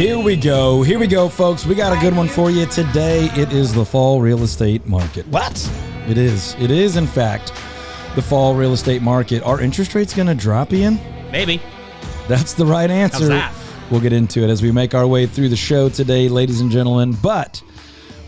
Here we go, folks. We got a good one for you today. It is the fall real estate market. What? It is, in fact, the fall real estate market. Are interest rates going to drop, Ian? Maybe. That's the right answer. How's that? We'll get into it as we make our way through the show today, ladies and gentlemen. But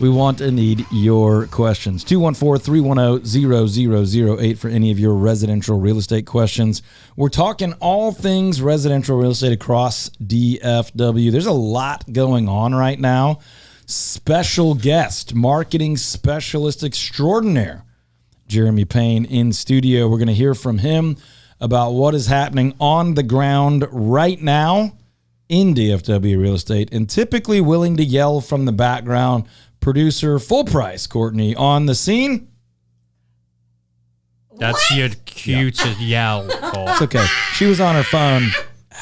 we want and need your questions. 214-310-0008 for any of your residential real estate questions. We're talking all things residential real estate across DFW. There's a lot going on right now. Special guest, marketing specialist extraordinaire, Jeremy Payne in studio. We're going to hear from him about what is happening on the ground right now in DFW real estate, and typically willing to yell from the background. Producer Full Price Courtney on the scene. That's your cue to yell, Cole. It's okay. She was on her phone.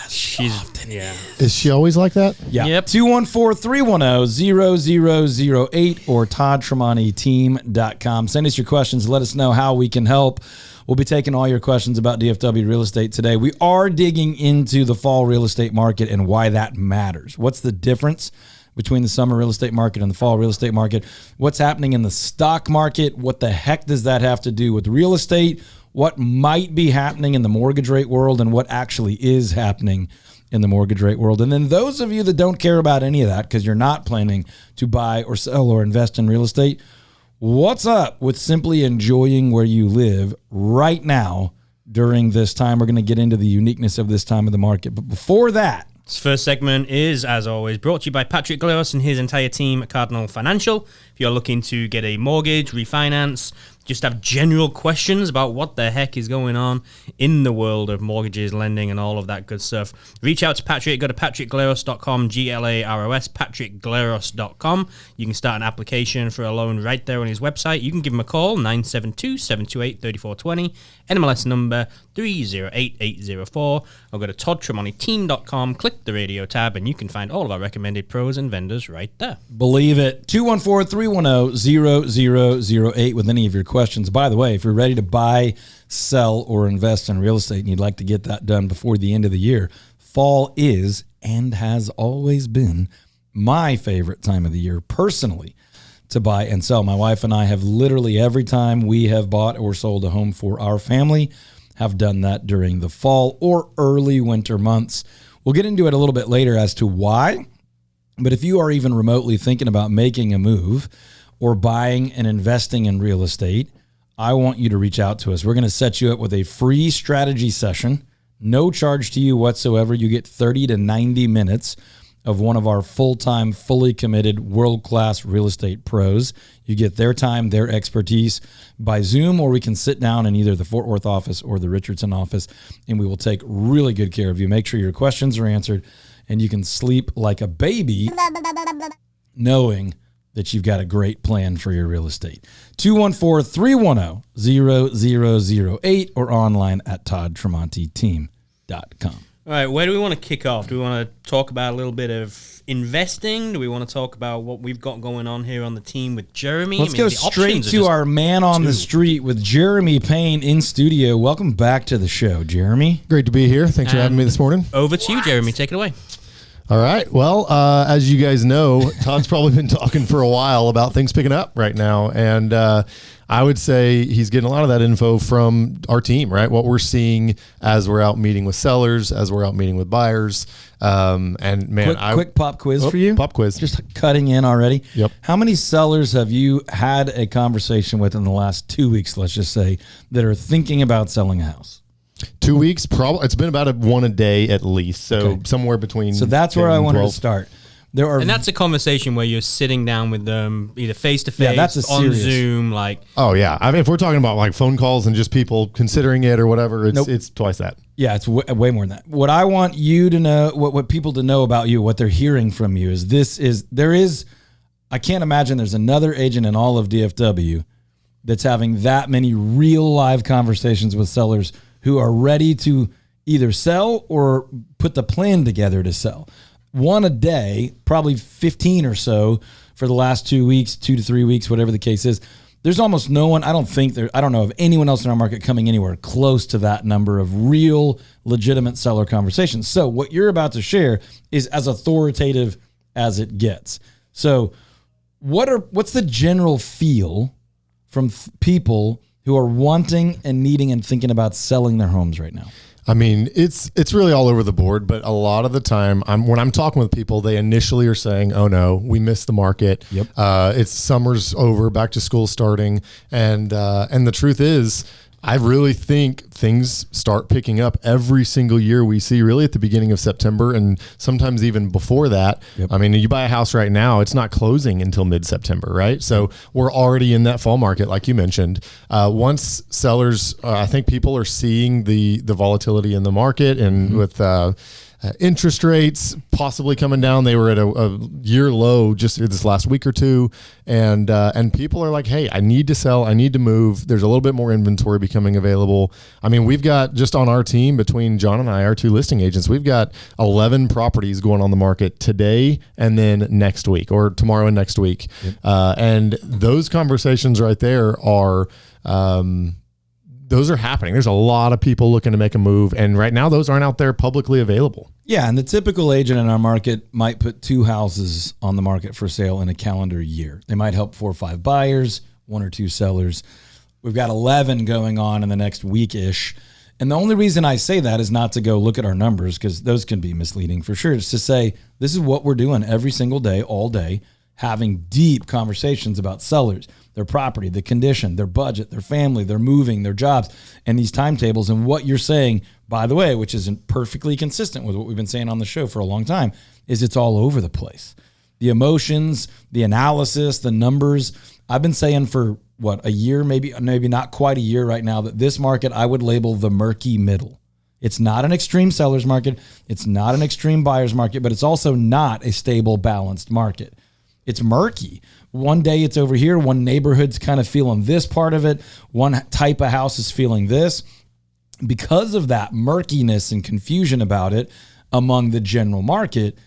Is she always like that? Yeah. Yep. 214-310-0008 or ToddTremontiTeam.com. Send us your questions. Let us know how we can help. We'll be taking all your questions about DFW real estate today. We are digging into the fall real estate market and why that matters. What's the difference between the summer real estate market and the fall real estate market? What's happening in the stock market? What the heck does that have to do with real estate? What might be happening in the mortgage rate world and what actually is happening in the mortgage rate world? And then those of you that don't care about any of that because you're not planning to buy or sell or invest in real estate, what's up with simply enjoying where you live right now during this time? We're going to get into the uniqueness of this time of the market. But before that, This first segment is, as always, brought to you by Patrick Glaros and his entire team at Cardinal Financial. If you're looking to get a mortgage, refinance, just have general questions about what the heck is going on in the world of mortgages, lending, and all of that good stuff, reach out to Patrick. Go to patrickglaros.com, Glaros, patrickglaros.com. You can start an application for a loan right there on his website. You can give him a call, 972-728-3420, NMLS number 308804, or go to toddtremontiTeam.com, click the radio tab, and you can find all of our recommended pros and vendors right there. believe it. 214-310-0008 with any of your questions. By the way, if you're ready to buy, sell, or invest in real estate and you'd like to get that done before the end of the year, fall is and has always been my favorite time of the year personally to buy and sell. My wife and I have literally every time we have bought or sold a home for our family have done that during the fall or early winter months. We'll get into it a little bit later as to why, but if you are even remotely thinking about making a move or buying and investing in real estate, I want you to reach out to us. We're going to set you up with a free strategy session, no charge to you whatsoever. You get 30 to 90 minutes of one of our full-time, fully committed, world-class real estate pros. You get their time, their expertise by Zoom, or we can sit down in either the Fort Worth office or the Richardson office, and we will take really good care of you. Make sure your questions are answered, and you can sleep like a baby knowing that you've got a great plan for your real estate. 214-310-0008 or online at ToddTremontiTeam.com. All right, where do we want to kick off? Do we want to talk about a little bit of investing? Do we want to talk about what we've got going on here on the team with Jeremy? Let's go straight to our man on the street with Jeremy Payne in studio. Welcome back to the show, Jeremy. Great to be here. Thanks for having me this morning. Over to you, Jeremy. Take it away. All right. Well, as you guys know, Todd's probably been talking for a while about things picking up right now. And I would say he's getting a lot of that info from our team, right? What we're seeing as we're out meeting with sellers, as we're out meeting with buyers. And man, quick pop quiz for you. Pop quiz. Just cutting in already. Yep. How many sellers have you had a conversation with in the last 2 weeks, let's just say, that are thinking about selling a house? 2 weeks, probably. It's been about one a day at least. So somewhere between. So that's where I wanted to start. And that's a conversation where you're sitting down with them either face to face, on Zoom, like. Oh yeah, I mean, if we're talking about like phone calls and just people considering it or whatever, it's twice that. Yeah, it's way more than that. What I want you to know, what people to know about you, what they're hearing from you is I can't imagine there's another agent in all of DFW that's having that many real live conversations with sellers who are ready to either sell or put the plan together to sell. One a day, probably 15 or so for the last 2 weeks, 2 to 3 weeks, whatever the case is. there's almost no one, I don't know of anyone else in our market coming anywhere close to that number of real legitimate seller conversations. So what you're about to share is as authoritative as it gets. So what's the general feel from people who are wanting and needing and thinking about selling their homes right now? I mean, it's really all over the board, but a lot of the time, when I'm talking with people, they initially are saying, "Oh no, we missed the market. Yep. It's summer's over, back to school starting," and the truth is, I really think things start picking up every single year we see really at the beginning of September and sometimes even before that. Yep. I mean, you buy a house right now, it's not closing until mid-September, right? So we're already in that fall market, like you mentioned. Once sellers, I think people are seeing the volatility in the market and with interest rates possibly coming down. They were at a year low just this last week or two. And people are like, hey, I need to sell. I need to move. There's a little bit more inventory becoming available. I mean, we've got just on our team between John and I, our 2 listing agents, we've got 11 properties going on the market today and then next week or tomorrow and next week. Yep. And those conversations right there are, those are happening. There's a lot of people looking to make a move. And right now, those aren't out there publicly available. Yeah. And the typical agent in our market might put 2 houses on the market for sale in a calendar year. They might help 4 or 5 buyers, 1 or 2 sellers. We've got 11 going on in the next week-ish. And the only reason I say that is not to go look at our numbers, because those can be misleading for sure. It's to say, this is what we're doing every single day, all day, having deep conversations about sellers, their property, the condition, their budget, their family, their moving, their jobs, and these timetables. And what you're saying, by the way, which isn't perfectly consistent with what we've been saying on the show for a long time, is it's all over the place. The emotions, the analysis, the numbers. I've been saying for a year, maybe not quite a year right now, that this market I would label the murky middle. It's not an extreme seller's market. It's not an extreme buyer's market, but it's also not a stable, balanced market. It's murky. One day it's over here. One neighborhood's kind of feeling this part of it. One type of house is feeling this. Because of that murkiness and confusion about it among the general market,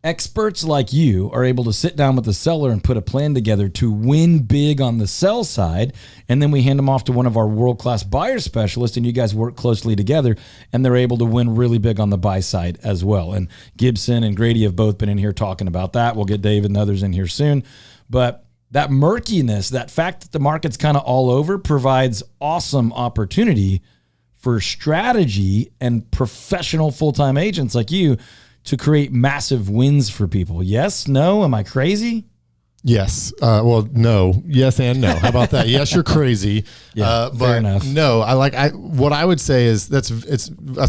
experts like you are able to sit down with the seller and put a plan together to win big on the sell side. And then we hand them off to one of our world-class buyer specialists, and you guys work closely together, and they're able to win really big on the buy side as well. And Gibson and Grady have both been in here talking about that. We'll get David and others in here soon. But that murkiness, that fact that the market's kind of all over, provides awesome opportunity for strategy and professional full-time agents like you to create massive wins for people. Yes? No? Am I crazy? Yes. Well, no. Yes and no. How about that? Yes, you're crazy. Yeah, fair enough. No, what I would say is that's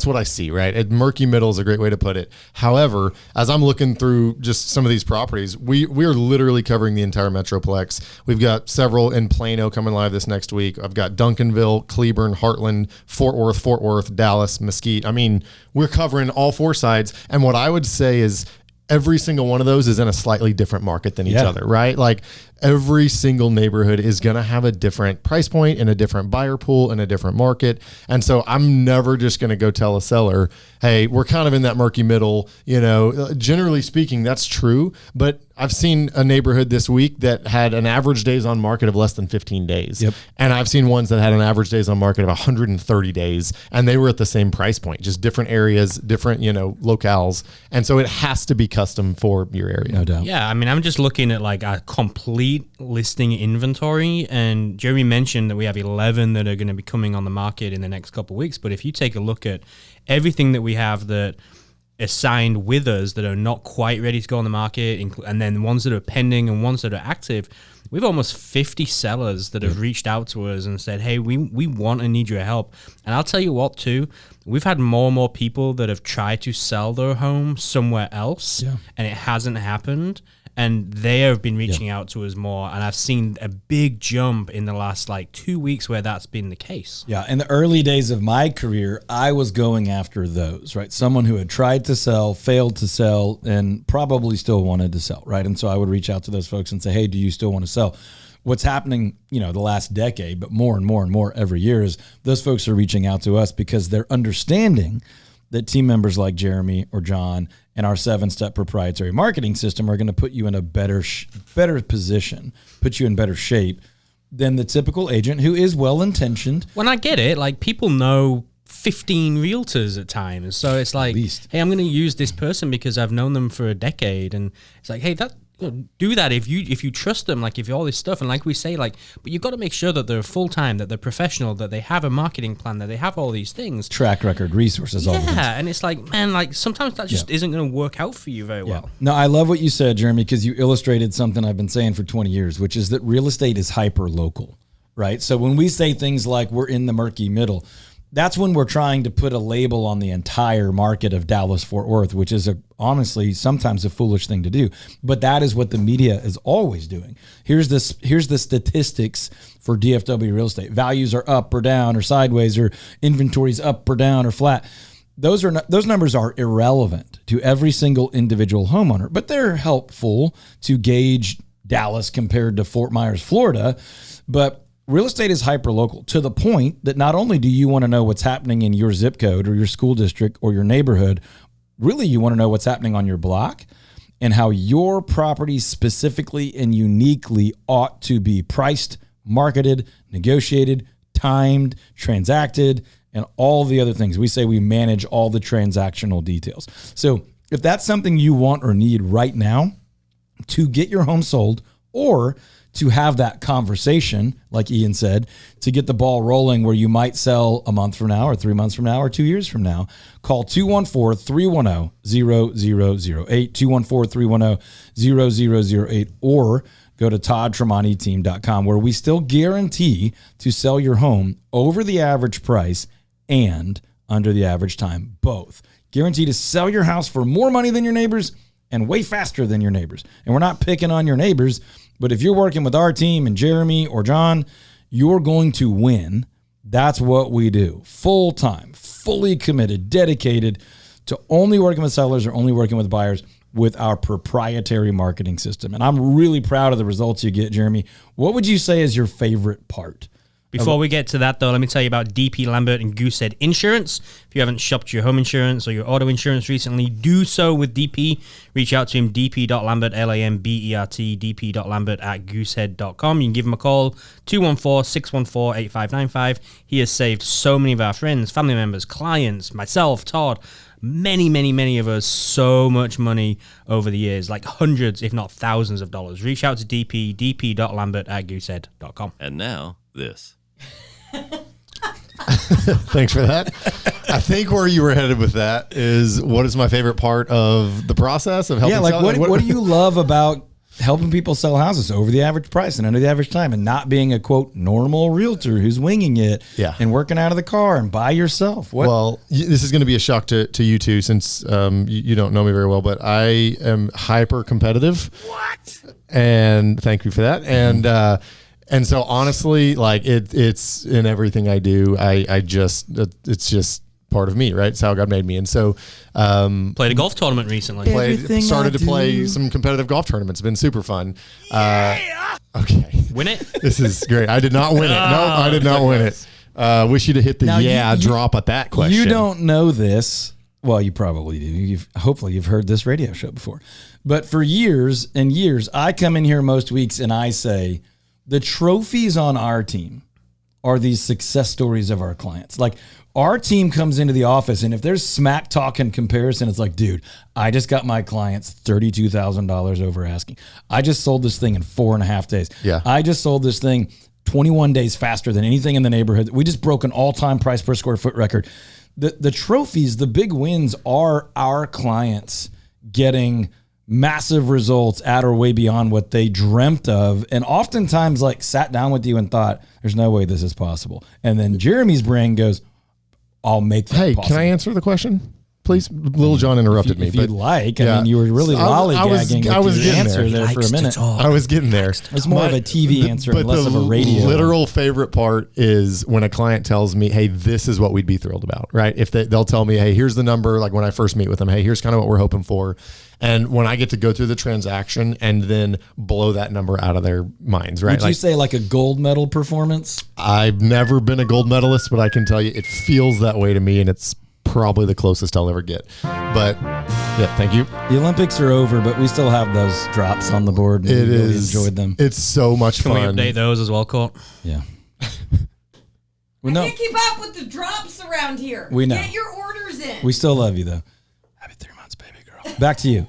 what I see, right? Murky middle is a great way to put it. However, as I'm looking through just some of these properties, we are literally covering the entire Metroplex. We've got several in Plano coming live this next week. I've got Duncanville, Cleburne, Heartland, Fort Worth, Dallas, Mesquite. I mean, we're covering all 4 sides. And what I would say is every single one of those is in a slightly different market than each other, right? Like every single neighborhood is going to have a different price point and a different buyer pool and a different market. And so I'm never just going to go tell a seller, hey, we're kind of in that murky middle. Generally speaking, that's true. But I've seen a neighborhood this week that had an average days on market of less than 15 days. Yep. And I've seen ones that had an average days on market of 130 days, and they were at the same price point, just different areas, different, locales. And so it has to be custom for your area. No doubt. Yeah. I mean, I'm just looking at like a complete listing inventory, and Jeremy mentioned that we have 11 that are going to be coming on the market in the next couple of weeks. But if you take a look at everything that we have that is signed with us that are not quite ready to go on the market, and then ones that are pending and ones that are active, we have almost 50 sellers that have reached out to us and said, hey, we want and need your help. And I'll tell you what, too, we've had more and more people that have tried to sell their home somewhere else, and it hasn't happened. And they have been reaching out to us more. And I've seen a big jump in the last 2 weeks where that's been the case. Yeah. In the early days of my career, I was going after those, right? Someone who had tried to sell, failed to sell, and probably still wanted to sell, right? And so I would reach out to those folks and say, hey, do you still want to sell? What's happening, the last decade, but more and more and more every year, is those folks are reaching out to us because they're understanding that team members like Jeremy or John and our 7-step proprietary marketing system are going to put you in a better position, put you in better shape than the typical agent who is well-intentioned. When I get it, like people know 15 realtors at times. So it's like, hey, I'm going to use this person because I've known them for a decade. And it's like, hey, do that if you trust them, like if all this stuff. And like we say, like, but you've got to make sure that they're full-time, that they're professional, that they have a marketing plan, that they have all these things. Track record, resources, all the things. Yeah, and it's like, man, like sometimes that just isn't going to work out for you very well. No, I love what you said, Jeremy, because you illustrated something I've been saying for 20 years, which is that real estate is hyper-local, right? So when we say things like we're in the murky middle, that's when we're trying to put a label on the entire market of Dallas-Fort Worth, which is honestly sometimes a foolish thing to do. But that is what the media is always doing. Here's the statistics for DFW real estate. Values are up or down or sideways, or inventory's up or down or flat. Those numbers are irrelevant to every single individual homeowner, but they're helpful to gauge Dallas compared to Fort Myers, Florida. But real estate is hyper-local to the point that not only do you want to know what's happening in your zip code or your school district or your neighborhood, really you want to know what's happening on your block and how your property specifically and uniquely ought to be priced, marketed, negotiated, timed, transacted, and all the other things. We say we manage all the transactional details. So if that's something you want or need right now to get your home sold, or to have that conversation, like Ian said, to get the ball rolling where you might sell a month from now or 3 months from now or 2 years from now, call 214-310-0008, 214-310-0008, or go to toddtremonti-team.com, where we still guarantee to sell your home over the average price and under the average time, both. Guarantee to sell your house for more money than your neighbors and way faster than your neighbors. And we're not picking on your neighbors, but if you're working with our team and Jeremy or John, you're going to win. That's what we do. Full-time, fully committed, dedicated to only working with sellers or only working with buyers with our proprietary marketing system. And I'm really proud of the results you get, Jeremy. What would you say is your favorite part? Before we get to that, though, let me tell you about DP Lambert and Goosehead Insurance. If you haven't shopped your home insurance or your auto insurance recently, do so with DP. Reach out to him, dp.lambert, Lambert, dp.lambert@goosehead.com. You can give him a call, 214-614-8595. He has saved so many of our friends, family members, clients, myself, Todd, many of us, so much money over the years, like hundreds, if not thousands of dollars. Reach out to DP, dp.lambert@goosehead.com. And now, this. Thanks for that. I think where you were headed with that is, what is my favorite part of the process of helping? Yeah, like what do you love about helping people sell houses over the average price and under the average time, and not being a quote normal realtor who's winging it and working out of the car and by yourself? Well, this is going to be a shock to you two, since you don't know me very well, but I am hyper competitive. What? And thank you for that. And so honestly, like it's in everything I do. It's just part of me, right? It's how God made me. And so, played a golf tournament recently. Started to play some competitive golf tournaments. It's been super fun. Okay. Win it? This is great. I did not win it. No, I did not win it. Wish you'd have hit the drop at that question. You don't know this. Well, you probably do. Hopefully you've heard this radio show before. But for years and years, I come in here most weeks and I say, the trophies on our team are these success stories of our clients. Like, our team comes into the office, and if there's smack talk in comparison, it's like, dude, I just got my clients $32,000 over asking. I just sold this thing in 4.5 days. Yeah. I just sold this thing 21 days faster than anything in the neighborhood. We just broke an all-time price per square foot record. The trophies, the big wins, are our clients getting massive results at or way beyond what they dreamt of, and oftentimes like sat down with you and thought, there's no way this is possible. And then Jeremy's brain goes, I'll make that possible. Can I answer the question, please? Little John interrupted me. If you'd like. I mean, you were really lollygagging with your answer there for a minute. I was getting there. It's more of a TV answer and less of a radio. The literal favorite part is when a client tells me, hey, this is what we'd be thrilled about, right? If they'll tell me, hey, here's the number, like when I first meet with them, hey, here's kind of what we're hoping for. And when I get to go through the transaction and then blow that number out of their minds, right? Would you say like a gold medal performance? I've never been a gold medalist, but I can tell you it feels that way to me, and it's probably the closest I'll ever get. But yeah, thank you. The Olympics are over, but we still have those drops on the board. And It we really is. enjoyed them. It's so much Can fun. we update those as well, Court? Yeah. I can't keep up with the drops around here. We know. Get your orders in. We still love you, though. Happy 3 months, baby girl. Back to you.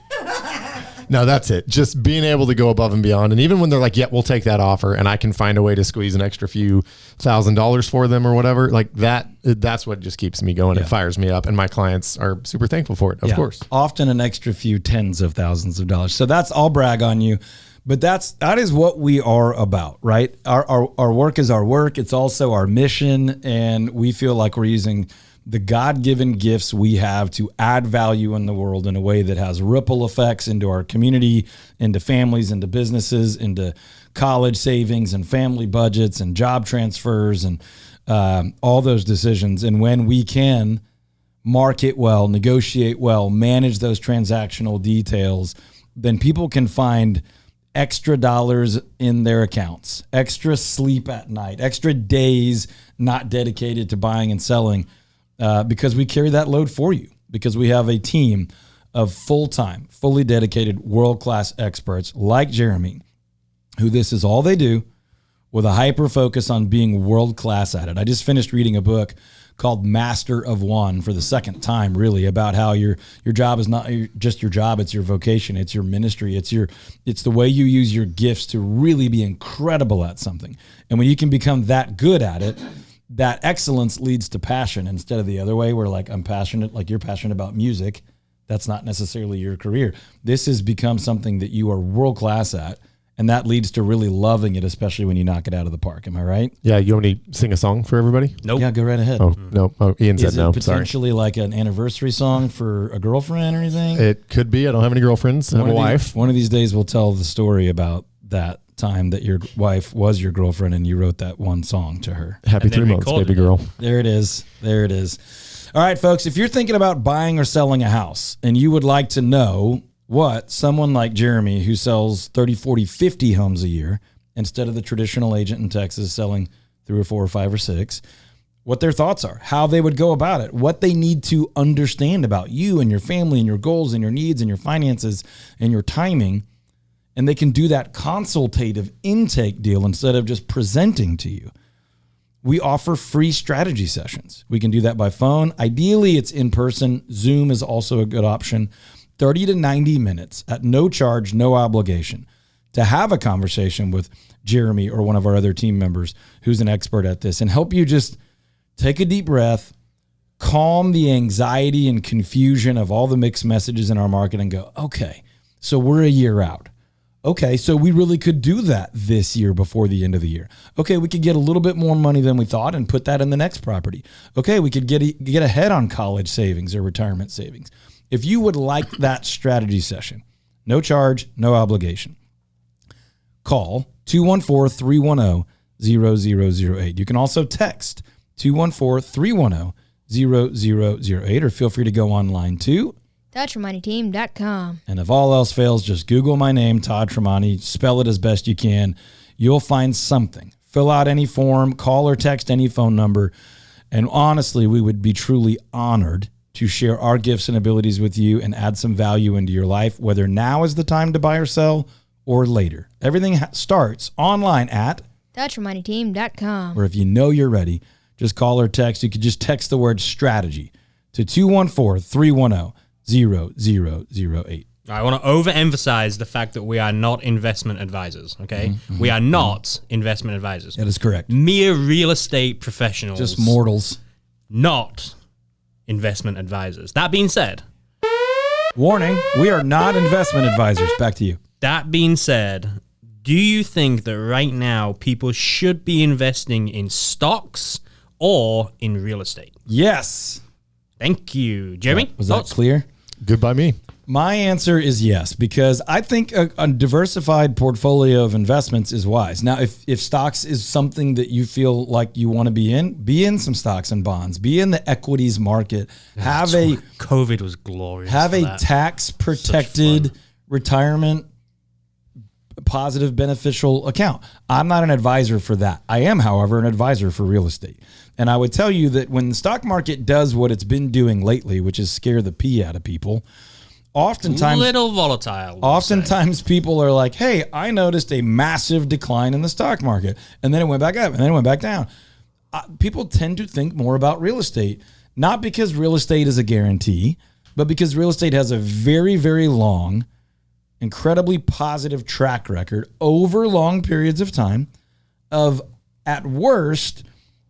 No, that's it. Just being able to go above and beyond. And even when they're like, yeah, we'll take that offer, and I can find a way to squeeze an extra few $1,000s for them or whatever, like that's what just keeps me going. Yeah. It fires me up. And my clients are super thankful for it, of course. Often an extra few tens of thousands of dollars. So I'll brag on you. But that is what we are about, right? Our work is our work. It's also our mission. And we feel like we're using the God-given gifts we have to add value in the world in a way that has ripple effects into our community, into families, into businesses, into college savings and family budgets and job transfers and all those decisions. And when we can market well, negotiate well, manage those transactional details, then people can find extra dollars in their accounts, extra sleep at night, extra days not dedicated to buying and selling, because we carry that load for you, because we have a team of full-time, fully dedicated, world-class experts like Jeremy, who this is all they do, with a hyper focus on being world-class at it. I just finished reading a book called Master of One for the second time, really, about how your job is not just your job, it's your vocation, it's your ministry, it's the way you use your gifts to really be incredible at something. And when you can become that good at it, that excellence leads to passion instead of the other way where like I'm passionate, like you're passionate about music. That's not necessarily your career. This has become something that you are world-class at. And that leads to really loving it, especially when you knock it out of the park. Am I right? Yeah, you want me to sing a song for everybody? Nope. Yeah, go right ahead. Oh, no. Oh, Ian said Is no. it Sorry. potentially like an anniversary song for a girlfriend or anything? It could be. I don't have any girlfriends. I have a wife. One of these days we'll tell the story about that time that your wife was your girlfriend and you wrote that one song to her. Happy And then 3 months, recorded baby it. girl. There it is. There it is. All right, folks, if you're thinking about buying or selling a house and you would like to know what someone like Jeremy, who sells 30, 40, 50 homes a year, instead of the traditional agent in Texas selling 3 or 4 or 5 or 6, what their thoughts are, how they would go about it, what they need to understand about you and your family and your goals and your needs and your finances and your timing. And they can do that consultative intake deal instead of just presenting to you. We offer free strategy sessions. We can do that by phone. Ideally, it's in person. Zoom is also a good option. 30 to 90 minutes at no charge, no obligation to have a conversation with Jeremy or one of our other team members who's an expert at this and help you just take a deep breath, calm the anxiety and confusion of all the mixed messages in our market and go, okay, so we're a year out. Okay, so we really could do that this year before the end of the year. Okay, we could get a little bit more money than we thought and put that in the next property. Okay, we could get ahead on college savings or retirement savings. If you would like that strategy session, no charge, no obligation, call 214-310-0008. You can also text 214-310-0008 or feel free to go online too. ToddTremoneyTeam.com. And if all else fails, just Google my name, Todd Tremoney, spell it as best you can. You'll find something. Fill out any form, call or text any phone number. And honestly, we would be truly honored to share our gifts and abilities with you and add some value into your life, whether now is the time to buy or sell or later. Everything starts online at ToddTremoneyTeam.com. or if you know you're ready, just call or text. You could just text the word strategy to 214-310-0008. I want to overemphasize the fact that we are not investment advisors, okay? We are not investment advisors. That is correct. Mere real estate professionals. Just mortals. Not investment advisors. That being said, Warning, we are not investment advisors. Back to you. That being said, do you think that right now people should be investing in stocks or in real estate? Yes. Thank you. Jeremy, Was thoughts? that clear? Good by me. My answer is yes, because I think a diversified portfolio of investments is wise. Now, if stocks is something that you feel like you want to be in some stocks and bonds, be in the equities market, COVID was glorious. have for a that. tax protected retirement positive, beneficial account. I'm not an advisor for that. I am, however, an advisor for real estate. And I would tell you that when the stock market does what it's been doing lately, which is scare the pee out of people, oftentimes little volatile. Oftentimes people are like, hey, I noticed a massive decline in the stock market, and then it went back up, and then it went back down. People tend to think more about real estate, not because real estate is a guarantee, but because real estate has a very, very long, incredibly positive track record over long periods of time of, at worst,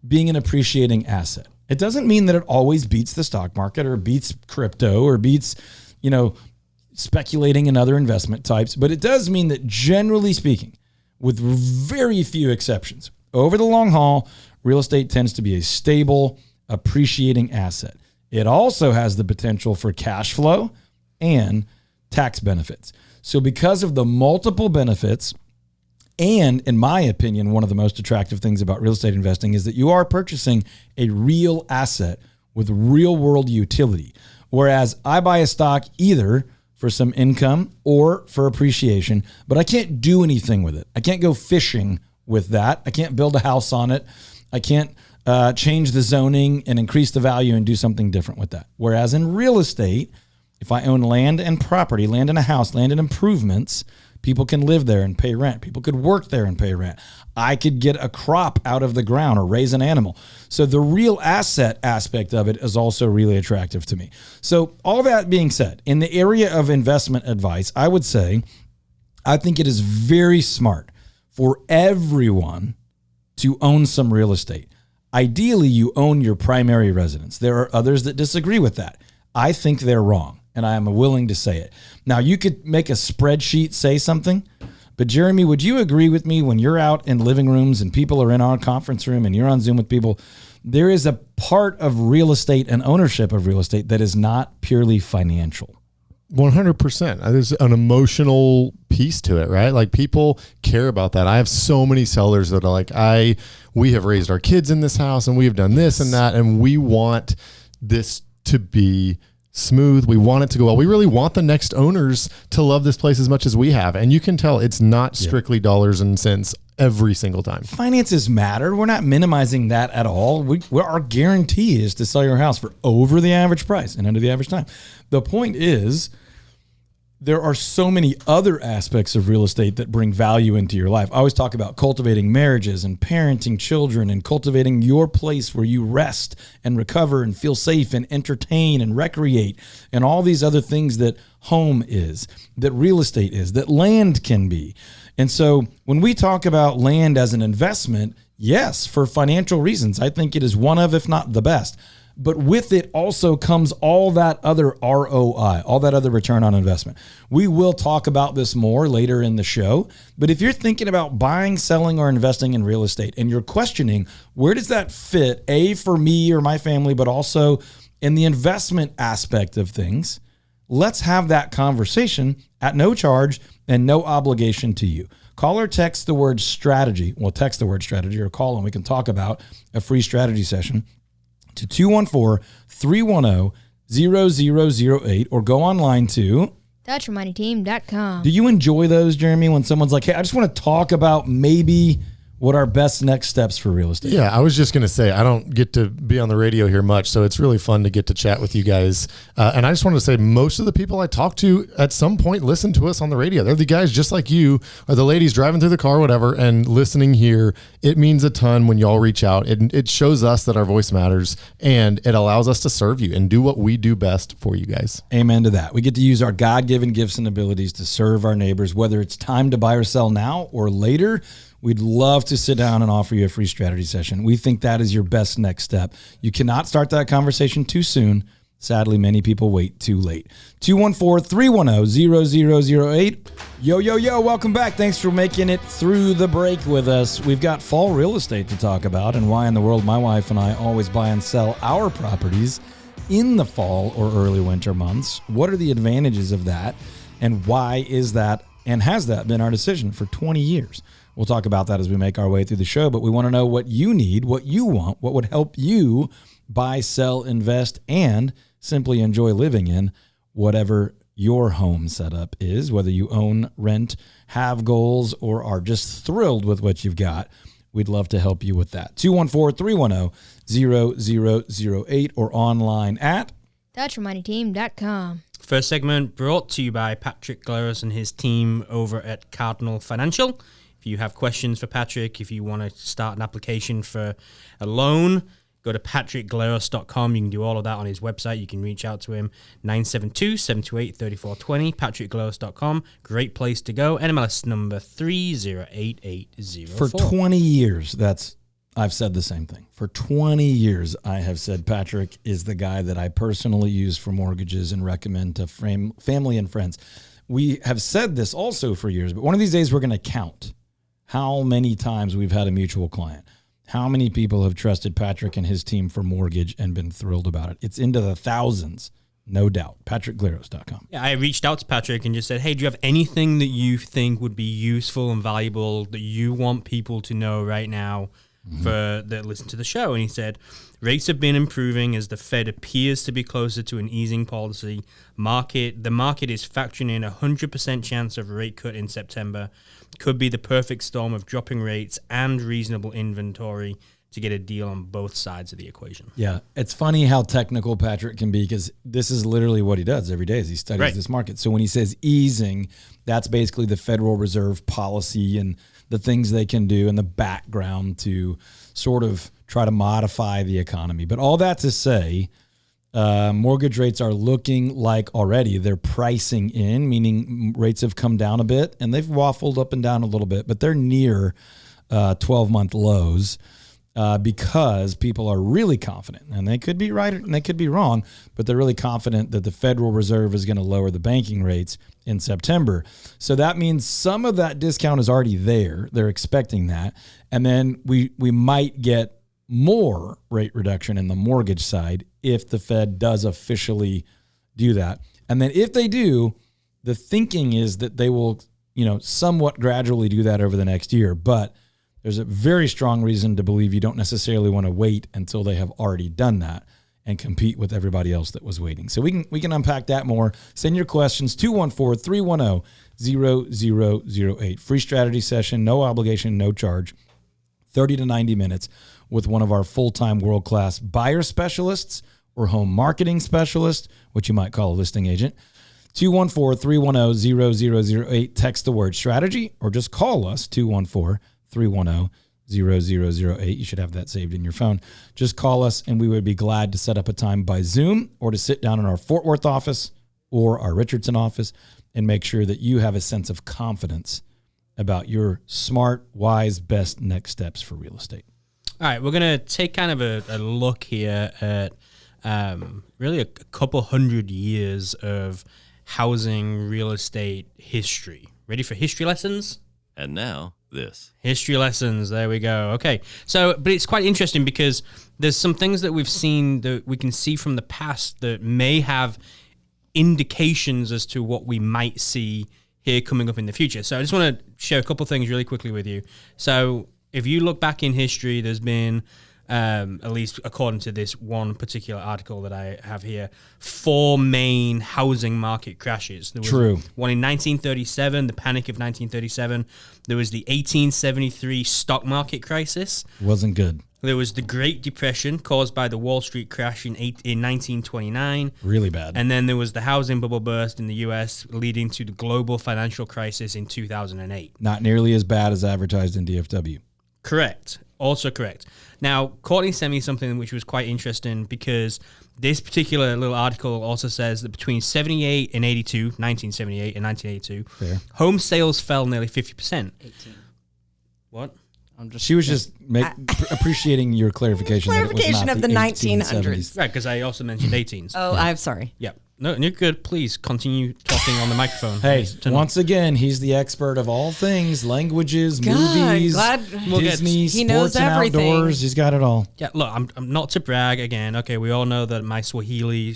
being an appreciating asset. It doesn't mean that it always beats the stock market or beats crypto or beats, speculating in other investment types, but it does mean that generally speaking, with very few exceptions, over the long haul, real estate tends to be a stable, appreciating asset. It also has the potential for cash flow and tax benefits. So because of the multiple benefits, and in my opinion, one of the most attractive things about real estate investing is that you are purchasing a real asset with real world utility. Whereas I buy a stock either for some income or for appreciation, but I can't do anything with it. I can't go fishing with that. I can't build a house on it. I can't change the zoning and increase the value and do something different with that. Whereas in real estate, if I own land and property, land in a house, land and improvements, people can live there and pay rent. People could work there and pay rent. I could get a crop out of the ground or raise an animal. So the real asset aspect of it is also really attractive to me. So all that being said, in the area of investment advice, I would say, I think it is very smart for everyone to own some real estate. Ideally, you own your primary residence. There are others that disagree with that. I think they're wrong, and I am willing to say it. Now, you could make a spreadsheet say something, but Jeremy, would you agree with me when you're out in living rooms and people are in our conference room and you're on Zoom with people, there is a part of real estate and ownership of real estate that is not purely financial. 100%. There's an emotional piece to it, right? Like people care about that. I have so many sellers that are like, we have raised our kids in this house and we have done this and that, and we want this to be smooth. We want it to go well. We really want the next owners to love this place as much as we have. And you can tell it's not strictly dollars and cents every single time. Finances matter. We're not minimizing that at all. Our guarantee is to sell your house for over the average price and under the average time. The point is, there are so many other aspects of real estate that bring value into your life. I always talk about cultivating marriages and parenting children and cultivating your place where you rest and recover and feel safe and entertain and recreate and all these other things that home is, that real estate is, that land can be. And so when we talk about land as an investment, yes, for financial reasons, I think it is one of, if not the best. But with it also comes all that other ROI, all that other return on investment. We will talk about this more later in the show. But if you're thinking about buying, selling, or investing in real estate, and you're questioning, where does that fit, A, for me or my family, but also in the investment aspect of things, let's have that conversation at no charge and no obligation to you. Call or text the word strategy. Well, text the word strategy or call and we can talk about a free strategy session to 214-310-0008 or go online to TouchYourMoneyTeam.com. Do you enjoy those, Jeremy, when someone's like, hey, I just want to talk about maybe what are best next steps for real estate? Yeah, I was just going to say, I don't get to be on the radio here much, so it's really fun to get to chat with you guys. And I just wanted to say, most of the people I talk to at some point listen to us on the radio. They're the guys just like you, or the ladies driving through the car, whatever, and listening here. It means a ton when y'all reach out. It shows us that our voice matters, and it allows us to serve you and do what we do best for you guys. Amen to that. We get to use our God-given gifts and abilities to serve our neighbors, whether it's time to buy or sell now or later. We'd love to sit down and offer you a free strategy session. We think that is your best next step. You cannot start that conversation too soon. Sadly, many people wait too late. 214-310-0008. Yo, welcome back. Thanks for making it through the break with us. We've got fall real estate to talk about and why in the world my wife and I always buy and sell our properties in the fall or early winter months. What are the advantages of that? And why is that and has that been our decision for 20 years? We'll talk about that as we make our way through the show, but we want to know what you need, what you want, what would help you buy, sell, invest, and simply enjoy living in whatever your home setup is, whether you own, rent, have goals, or are just thrilled with what you've got. We'd love to help you with that. 214-310-0008 or online at TouchYourMoneyTeam.com. First segment brought to you by Patrick Gleros and his team over at Cardinal Financial. If you have questions for Patrick, if you want to start an application for a loan, go to patrickgleros.com. You can do all of that on his website. You can reach out to him, 972-728-3420, patrickgleros.com. Great place to go. NMLS number 308804. For 20 years, I've said the same thing. For 20 years, I have said Patrick is the guy that I personally use for mortgages and recommend to family and friends. We have said this also for years, but one of these days we're going to count how many times we've had a mutual client. How many people have trusted Patrick and his team for mortgage and been thrilled about it? It's into the thousands, no doubt. PatrickGleros.com. Yeah, I reached out to Patrick and just said, hey, do you have anything that you think would be useful and valuable that you want people to know right now for that listen to the show? And he said, rates have been improving as the Fed appears to be closer to an easing policy. The market is factoring in 100% chance of a rate cut in September. Could be the perfect storm of dropping rates and reasonable inventory to get a deal on both sides of the equation. Yeah, it's funny how technical Patrick can be because this is literally what he does every day is he studies this market. So when he says easing, that's basically the Federal Reserve policy and the things they can do in the background to sort of try to modify the economy. But all that to say, mortgage rates are looking like already they're pricing in, meaning rates have come down a bit and they've waffled up and down a little bit, but they're near 12-month lows because people are really confident, and they could be right and they could be wrong, but they're really confident that the Federal Reserve is going to lower the banking rates in September. So that means some of that discount is already there. They're expecting that. And then we might get more rate reduction in the mortgage side if the Fed does officially do that. And then if they do, the thinking is that they will, somewhat gradually do that over the next year. But there's a very strong reason to believe you don't necessarily want to wait until they have already done that and compete with everybody else that was waiting. So we can unpack that more. Send your questions, 214-310-0008. Free strategy session, no obligation, no charge, 30 to 90 minutes with one of our full-time world-class buyer specialists or home marketing specialist, which you might call a listing agent. 214-310-0008. Text the word strategy or just call us, 214-310-0008. You should have that saved in your phone. Just call us and we would be glad to set up a time by Zoom or to sit down in our Fort Worth office or our Richardson office and make sure that you have a sense of confidence about your smart, wise, best next steps for real estate. All right, we're going to take kind of a look here at really a couple hundred years of housing real estate history. Ready for history lessons? And now, this. History lessons, there we go. Okay, so, but it's quite interesting because there's some things that we've seen that we can see from the past that may have indications as to what we might see here coming up in the future. So I just want to share a couple things really quickly with you. So if you look back in history, there's been, at least according to this one particular article that I have here, 4 main housing market crashes. There was True. one in 1937, the Panic of 1937. There was the 1873 stock market crisis. Wasn't good. There was the Great Depression caused by the Wall Street crash in 1929. Really bad. And then there was the housing bubble burst in the U.S., leading to the global financial crisis in 2008. Not nearly as bad as advertised in DFW. Correct. Also correct. Now, Courtney sent me something which was quite interesting because this particular little article also says that between 1978 and 1982, Fair. home sales fell nearly 50%. 18. What? She was just appreciating your clarification. Clarification that it was not of the 1870s. Right, because I also mentioned 18s. Oh, I'm sorry. Yeah. No, you're good. Please continue talking on the microphone. Hey, once again, he's the expert of all things, languages, movies, Disney, he knows sports and everything. outdoors. He's got it all. Yeah, look, I'm not to brag again. Okay, we all know that my Swahili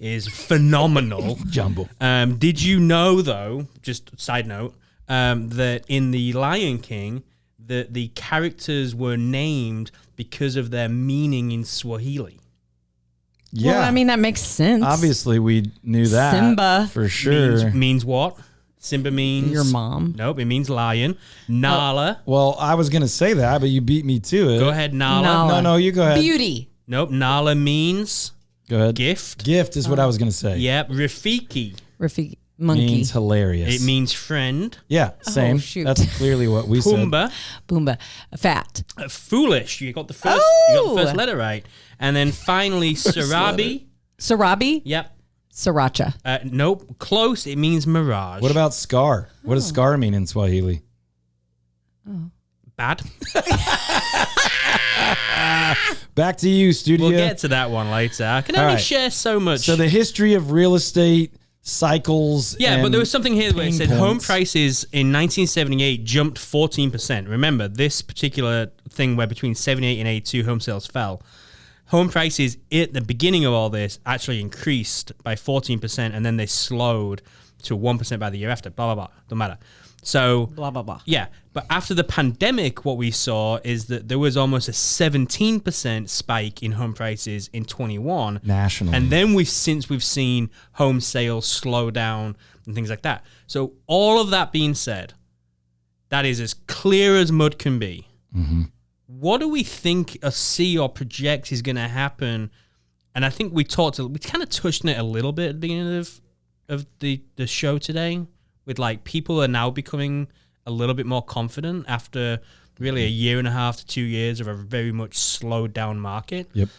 is phenomenal. Jumbo. Did you know, though, just side note, that in The Lion King, that the characters were named because of their meaning in Swahili? Yeah. Well, I mean, that makes sense. Obviously, we knew that. Simba. For sure. Means what? Simba means Your mom. Nope, it means lion. Nala. Well, I was going to say that, but you beat me to it. Go ahead, Nala. Nala. No, you go ahead. Beauty. Nope, Nala means Go ahead. gift. Gift is what I was going to say. Yep, Rafiki. Rafiki. Monkey. Means hilarious. It means friend. Yeah, same. shoot. That's clearly what we said. Pumbaa. Boomba. Fat. Foolish. You got the first. Oh! You got the first letter right. And then finally, Sarabi. Sarabi. Yep. Sriracha. Nope. Close. It means mirage. What about scar? What does scar mean in Swahili? bad? Back to you, studio. We'll get to that one later. I can All only right. share so much. So the history of real estate cycles. Yeah, but there was something here where it pain said home points. prices in 1978 jumped 14%. Remember, this particular thing where between 78 and 82 home sales fell. Home prices at the beginning of all this actually increased by 14%, and then they slowed to 1% by the year after. Blah, blah, blah. Don't matter. So, Blah, blah, blah. yeah. But after the pandemic, what we saw is that there was almost a 17% spike in home prices in 21. Nationally. And then we've seen home sales slow down and things like that. So all of that being said, that is as clear as mud can be. Mm-hmm. What do we think or see or project is going to happen? And I think we kind of touched on it a little bit at the beginning of the show today, with like people are now becoming a little bit more confident after really a year and a half to 2 years of a very much slowed down market. Yep.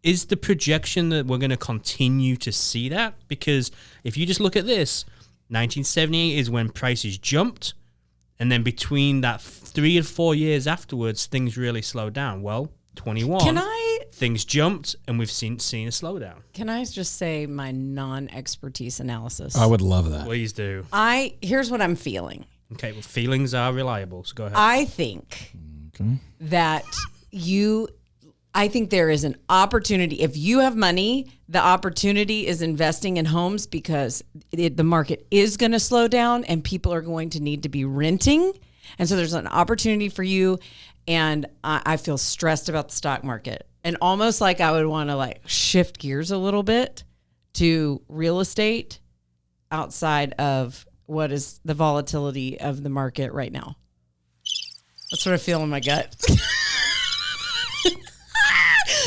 Is the projection that we're going to continue to see that? Because if you just look at this, 1978 is when prices jumped, and then between that 3 or 4 years afterwards, things really slowed down. Well, 21, things jumped, and we've seen a slowdown. Can I just say my non-expertise analysis? I would love that. Please do. Here's what I'm feeling. Okay, well, feelings are reliable, so go ahead. I think that I think there is an opportunity. If you have money, the opportunity is investing in homes because the market is going to slow down and people are going to need to be renting. And so there's an opportunity for you. And I feel stressed about the stock market, and almost like I would want to like shift gears a little bit to real estate outside of what is the volatility of the market right now. That's what I feel in my gut.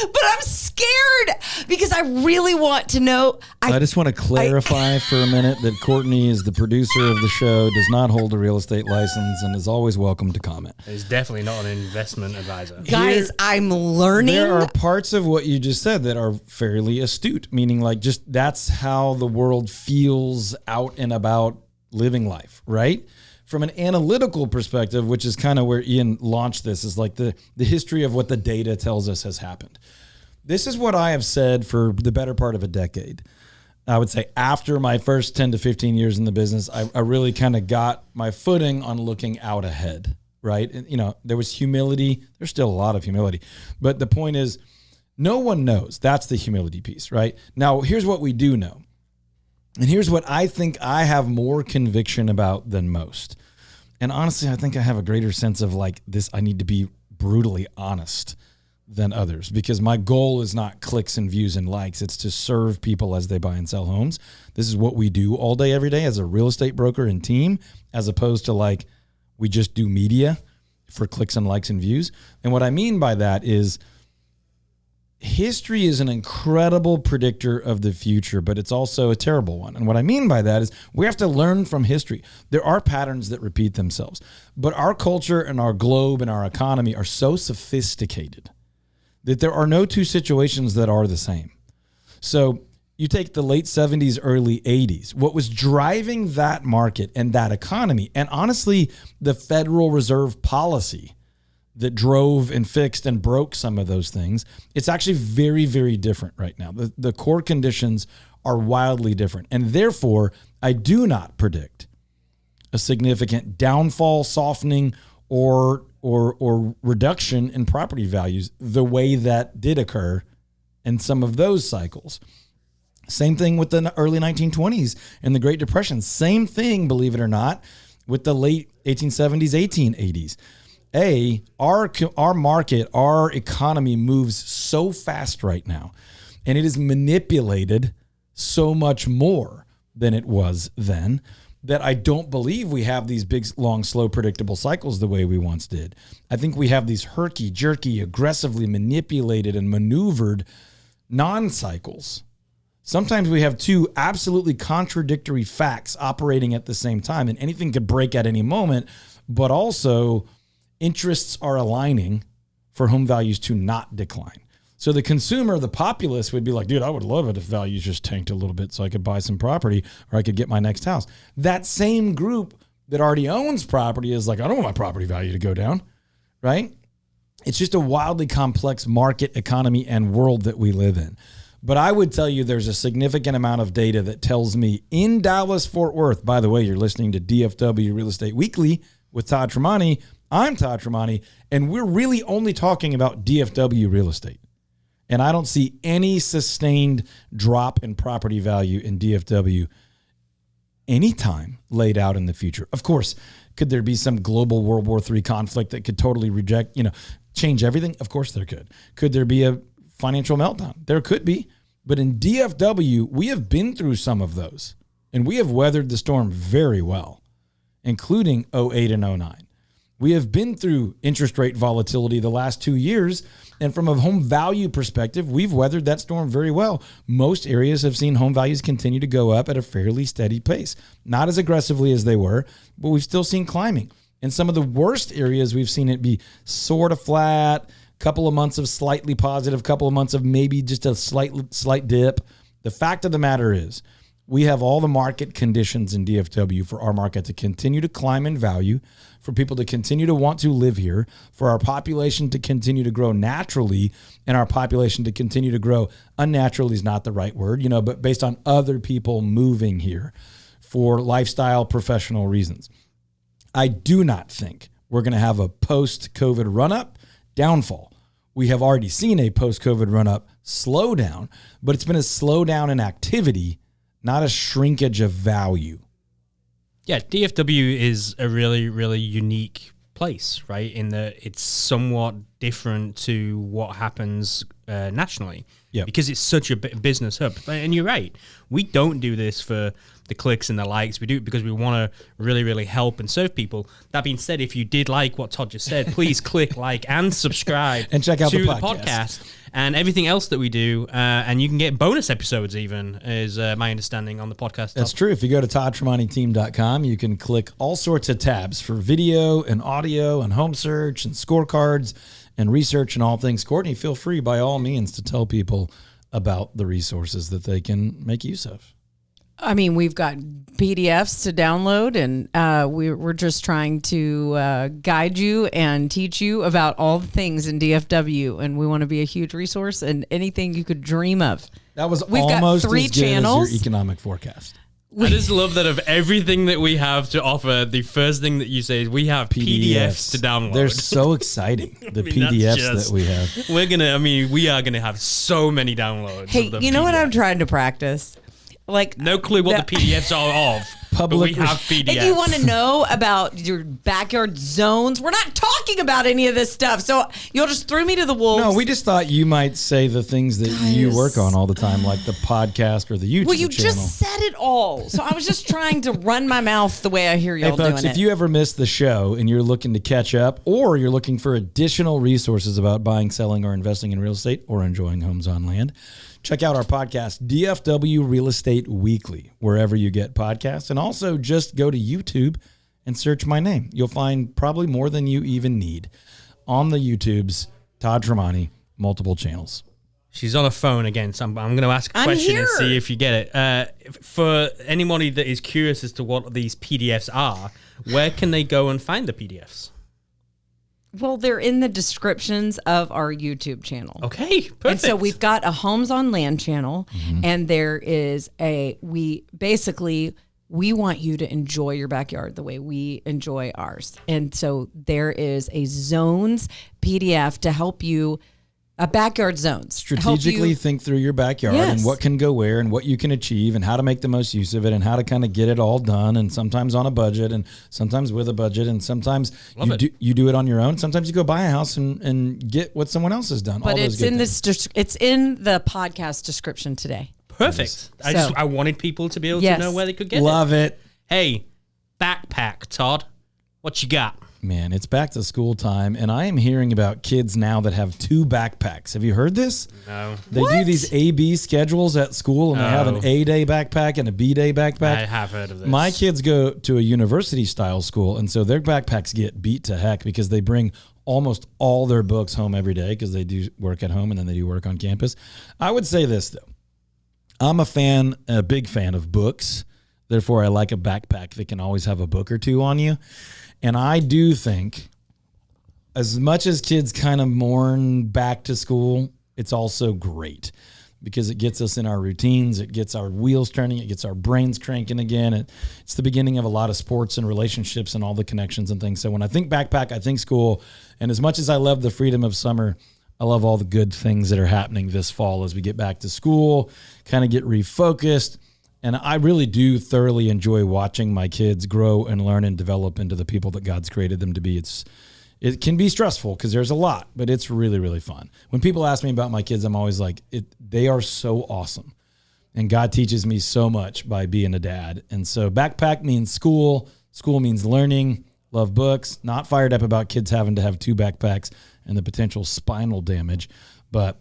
But I'm scared because I really want to know. I just want to clarify for a minute that Courtney is the producer of the show, does not hold a real estate license, and is always welcome to comment. It's definitely not an investment advisor. Guys, I'm learning. There are parts of what you just said that are fairly astute, meaning like just that's how the world feels out and about living life, right? From an analytical perspective, which is kind of where Ian launched this, is like the history of what the data tells us has happened. This is what I have said for the better part of a decade. I would say after my first 10 to 15 years in the business, I really kind of got my footing on looking out ahead, right? And, you know, there was humility. There's still a lot of humility. But the point is, no one knows. That's the humility piece, right? Now, here's what we do know. And here's what I think I have more conviction about than most. And honestly, I think I have a greater sense of like this. I need to be brutally honest than others because my goal is not clicks and views and likes. It's to serve people as they buy and sell homes. This is what we do all day, every day as a real estate broker and team, as opposed to like we just do media for clicks and likes and views. And what I mean by that is history is an incredible predictor of the future, but it's also a terrible one. And what I mean by that is we have to learn from history. There are patterns that repeat themselves, but our culture and our globe and our economy are so sophisticated that there are no two situations that are the same. So you take the late 70s, early 80s, what was driving that market and that economy, and honestly, the Federal Reserve policy that drove and fixed and broke some of those things, it's actually very, very different right now. The core conditions are wildly different. And therefore, I do not predict a significant downfall, softening, or reduction in property values the way that did occur in some of those cycles. Same thing with the early 1920s and the Great Depression. Same thing, believe it or not, with the late 1870s, 1880s. Our market, our economy moves so fast right now And it is manipulated so much more than it was then that I don't believe we have these big, long, slow, predictable cycles the way we once did. I think we have these herky-jerky, aggressively manipulated and maneuvered non-cycles. Sometimes we have two absolutely contradictory facts operating at the same time, and anything could break at any moment, but also interests are aligning for home values to not decline. So the consumer, the populace would be like, dude, I would love it if values just tanked a little bit so I could buy some property or I could get my next house. That same group that already owns property is like, I don't want my property value to go down, right? It's just a wildly complex market, economy, and world that we live in. But I would tell you there's a significant amount of data that tells me in Dallas-Fort Worth, by the way, you're listening to DFW Real Estate Weekly with Todd Tremonti. I'm Todd Tremonti, and we're really only talking about DFW real estate. And I don't see any sustained drop in property value in DFW anytime laid out in the future. Of course, could there be some global World War III conflict that could totally change everything? Of course there could. Could there be a financial meltdown? There could be. But in DFW, we have been through some of those. And we have weathered the storm very well, including 08 and 09. We have been through interest rate volatility the last 2 years. And from a home value perspective, we've weathered that storm very well. Most areas have seen home values continue to go up at a fairly steady pace. Not as aggressively as they were, but we've still seen climbing. In some of the worst areas, we've seen it be sort of flat, couple of months of slightly positive, couple of months of maybe just a slight dip. The fact of the matter is, we have all the market conditions in DFW for our market to continue to climb in value, for people to continue to want to live here, for our population to continue to grow naturally, and our population to continue to grow unnaturally is not the right word, but based on other people moving here for lifestyle, professional reasons. I do not think we're going to have a post-COVID run-up downfall. We have already seen a post-COVID run-up slowdown, but it's been a slowdown in activity, not a shrinkage of value. Yeah, DFW is a really, really unique place, right? In that it's somewhat different to what happens nationally. Yeah. Because it's such a business hub. And you're right. We don't do this for the clicks and the likes. We do it because we want to really, really help and serve people. That being said, if you did like what Todd just said, please click like and subscribe and check out to the podcast and everything else that we do. And you can get bonus episodes even, is my understanding on the podcast. That's true. If you go to toddtremontiteam.com, you can click all sorts of tabs for video and audio and home search and scorecards and research and all things. Courtney, feel free by all means to tell people about the resources that they can make use of. I mean, we've got PDFs to download, and we're just trying to guide you and teach you about all the things in DFW, and we want to be a huge resource and anything you could dream of. That was We've almost got 3 as good channels. as your economic forecast. I just love that of everything that we have to offer, the first thing that you say is we have PDFs to download. They're so exciting, the PDFs that we have. We are going to have so many downloads. Hey, you know what I'm trying to practice? Like, no clue what the PDFs are of. But we have PDFs. If you want to know about your backyard zones, we're not talking about any of this stuff. So you'll just throw me to the wolves. No, we just thought you might say the things that you work on all the time, like the podcast or the YouTube channel. Well, you just said it all. So I was just trying to run my mouth the way I hear y'all doing it. If you ever missed the show and you're looking to catch up, or you're looking for additional resources about buying, selling, or investing in real estate, or enjoying homes on land, check out our podcast, DFW Real Estate Weekly, wherever you get podcasts. And also just go to YouTube and search my name. You'll find probably more than you even need on the YouTubes, Todd Tremonti, multiple channels. She's on a phone again, so I'm going to ask a question and see if you get it. For anybody that is curious as to what these PDFs are, where can they go and find the PDFs? Well, they're in the descriptions of our YouTube channel. Okay, perfect. And so we've got a Homes on Land channel, and there is we want you to enjoy your backyard the way we enjoy ours. And so there is a zones PDF to help you backyard zones. Strategically think through your backyard and what can go where and what you can achieve and how to make the most use of it and how to kind of get it all done, and sometimes on a budget and sometimes with a budget, and sometimes you do it on your own. Sometimes you go buy a house and get what someone else has done. But it's in it's in the podcast description today. Perfect. I wanted people to be able to know where they could get Love it. Hey, backpack, Todd. What you got? Man, it's back to school time, and I am hearing about kids now that have 2 backpacks. Have you heard this? No. They do these A-B schedules at school, and they have an A-day backpack and a B-day backpack. I have heard of this. My kids go to a university-style school, and so their backpacks get beat to heck because they bring almost all their books home every day because they do work at home and then they do work on campus. I would say this, though. I'm a big fan of books. Therefore, I like a backpack that can always have a book or two on you. And I do think, as much as kids kind of mourn back to school, it's also great because it gets us in our routines. It gets our wheels turning. It gets our brains cranking again. It's the beginning of a lot of sports and relationships and all the connections and things. So when I think backpack, I think school. And as much as I love the freedom of summer, I love all the good things that are happening this fall as we get back to school, kind of get refocused. And I really do thoroughly enjoy watching my kids grow and learn and develop into the people that God's created them to be. It can be stressful because there's a lot, but it's really, really fun. When people ask me about my kids, I'm always like, they are so awesome. And God teaches me so much by being a dad. And so backpack means school. School means learning. Love books. Not fired up about kids having to have 2 backpacks and the potential spinal damage, but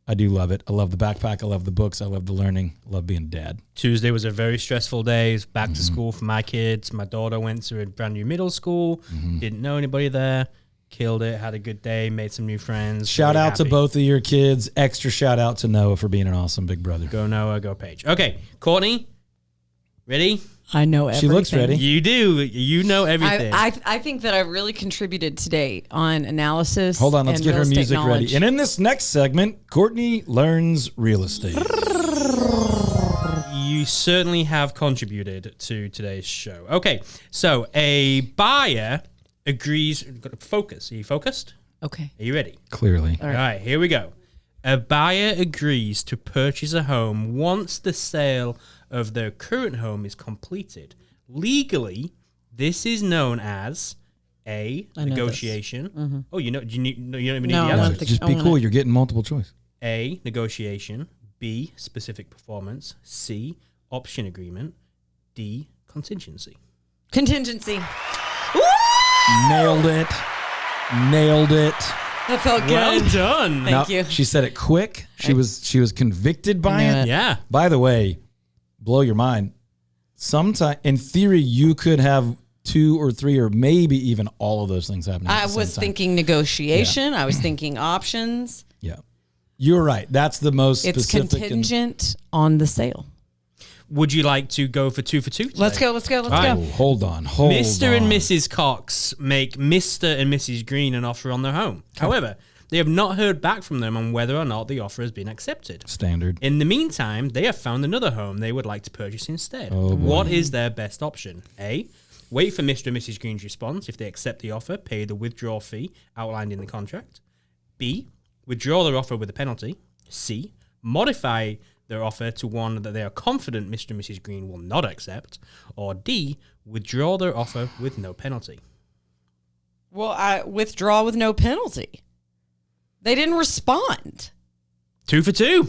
I do love it. I love the backpack. I love the books. I love the learning. I love being a dad. Tuesday was a very stressful day. It's back to school for my kids. My daughter went to a brand new middle school. Didn't know anybody there. Killed it. Had a good day. Made some new friends. Shout out to both of your kids. Extra shout out to Noah for being an awesome big brother. Go Noah. Go Paige. Okay, Courtney, ready? I know everything. She looks ready. You do. You know everything. I think that I really contributed today on analysis. Hold on, let's and get her real estate music knowledge. ready. And in this next segment, Courtney learns real estate. You certainly have contributed to today's show. Okay, so a buyer agrees. Focus. Are you focused? Okay. Are you ready? Clearly. All right, here we go. A buyer agrees to purchase a home once the sale of their current home is completed. Legally, this is known as a negotiation. Oh, you don't even need the answers. Just be cool. You're getting multiple choice. A, negotiation. B, specific performance. C, option agreement. D, contingency. Contingency. Nailed it. That felt good. Well done. Thank you. She said it quick. She was convicted by it. Yeah. By the way, blow your mind. Sometime in theory, you could have 2 or 3 or maybe even all of those things happening. I was thinking negotiation. I was thinking options. Yeah, you're right. That's the most It's specific. contingent on the sale. Would you like to go for 2 for 2 today? Let's go. Oh, hold on. Mr. and Mrs. Cox make Mr. and Mrs. Green an offer on their home. However, they have not heard back from them on whether or not the offer has been accepted. Standard. In the meantime, they have found another home they would like to purchase instead. What is their best option? A, wait for Mr. and Mrs. Green's response. If they accept the offer, pay the withdrawal fee outlined in the contract. B, withdraw their offer with a penalty. C, modify their offer to one that they are confident Mr. and Mrs. Green will not accept. Or D, withdraw their offer with no penalty. Well, I withdraw with no penalty. They didn't respond. 2 for 2.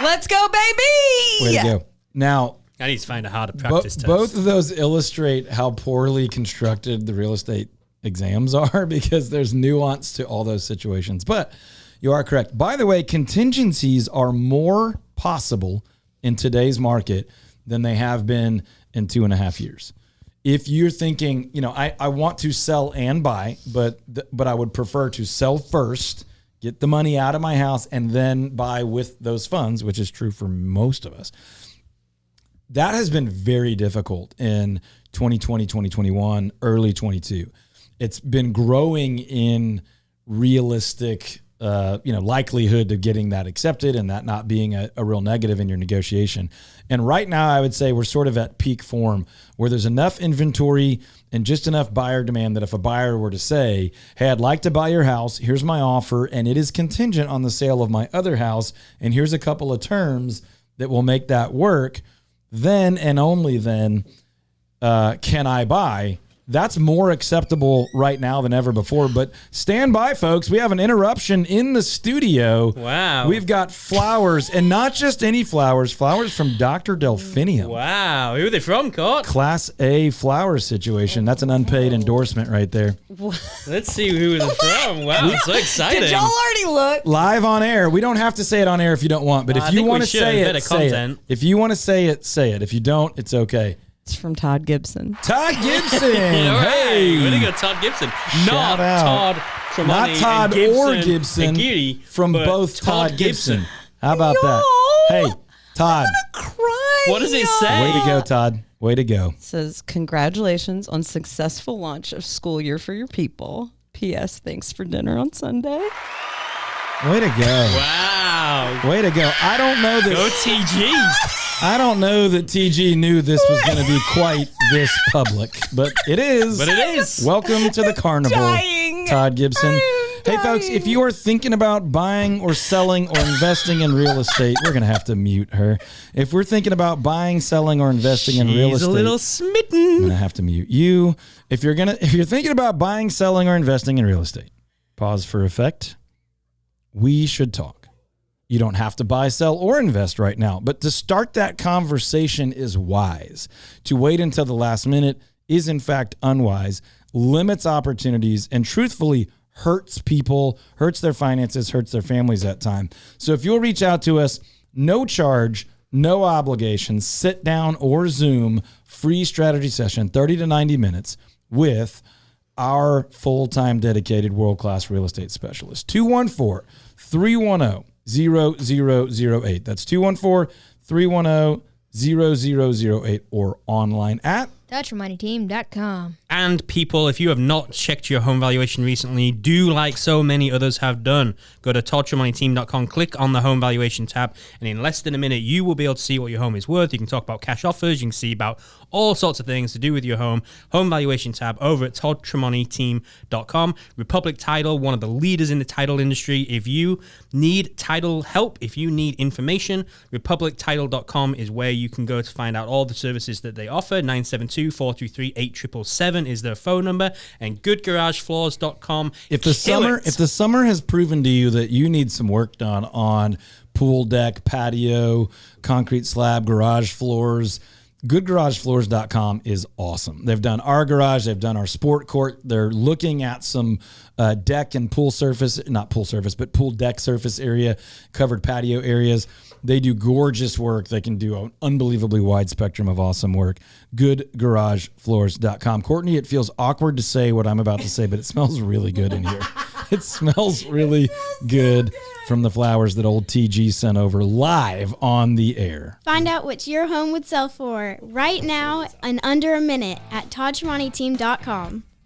Let's go, baby! Way to go. Now, I need to find a harder practice test. both of those illustrate how poorly constructed the real estate exams are because there's nuance to all those situations. But you are correct. By the way, contingencies are more possible in today's market than they have been in 2.5 years. If you're thinking, I want to sell and buy, but I would prefer to sell first, get the money out of my house, and then buy with those funds, which is true for most of us. That has been very difficult in 2020, 2021, early 22. It's been growing in realistic likelihood of getting that accepted and that not being a real negative in your negotiation. And right now, I would say we're sort of at peak form where there's enough inventory and just enough buyer demand that if a buyer were to say, hey, I'd like to buy your house, here's my offer, and it is contingent on the sale of my other house, and here's a couple of terms that will make that work, then and only then can I buy. That's more acceptable right now than ever before. But stand by, folks. We have an interruption in the studio. Wow. We've got flowers, and not just any flowers from Dr. Delphinium. Wow. Who are they from, Court? Class A flower situation. That's an unpaid endorsement right there. Let's see who they're from. Wow, it's so exciting. Did y'all already look? Live on air. We don't have to say it on air if you don't want, but if you want to say it, say it. If you want to say it, say it. If you don't, it's okay. It's from Todd Gibson. Todd Gibson. Hey, way to go, Todd Gibson. Shout Not out. Todd Tremonti Not Todd Gibson, or Gibson. Aguirre, From but both Todd Gibson. How about Yo, that? Hey, Todd. Cry. What does it say? Way to go, Todd. Way to go. It says, congratulations on successful launch of school year for your people. P.S. Thanks for dinner on Sunday. Way to go. Wow. Way to go. I don't know that. Go TG. I don't know that TG knew this was going to be quite this public, but it is. But it is. Welcome to the carnival, dying. Todd Gibson. Hey, dying. folks, if you are thinking about buying or selling or investing in real estate, we're going to have to mute her. If we're thinking about buying, selling, or investing in real estate, She's a little I'm smitten. going to have to mute you. If you're thinking about buying, selling, or investing in real estate, pause for effect. We should talk. You don't have to buy, sell, or invest right now. But to start that conversation is wise. To wait until the last minute is, in fact, unwise, limits opportunities, and truthfully hurts people, hurts their finances, hurts their families at time. So if you'll reach out to us, no charge, no obligation, sit down or Zoom, free strategy session, 30 to 90 minutes with our full-time dedicated world-class real estate specialist. 214-310-0008. That's 214-310-0008 or online at TouchMoneyTeam.com. And people, if you have not checked your home valuation recently, do like so many others have done. Go to TouchMoneyTeam.com, click on the home valuation tab, and in less than a minute, you will be able to see what your home is worth. You can talk about cash offers. You can see about all sorts of things to do with your home. Home valuation tab over at TouchMoneyTeam.com. Republic Title, one of the leaders in the title industry. If you need title help, if you need information, RepublicTitle.com is where you can go to find out all the services that they offer. 972-423-8777 is their phone number, and GoodGarageFloors.com. If the summer has proven to you that you need some work done on pool deck, patio, concrete slab, garage floors, GoodGarageFloors.com is awesome. They've done our garage. They've done our sport court. They're looking at some deck and pool surface, not pool surface, but pool deck surface area, covered patio areas. They do gorgeous work. They can do an unbelievably wide spectrum of awesome work. GoodGarageFloors.com. Courtney, it feels awkward to say what I'm about to say, but it smells really good in here. It smells really good from the flowers that old TG sent over live on the air. Find out what your home would sell for right now in under a minute at TouchMoneyTeam.com.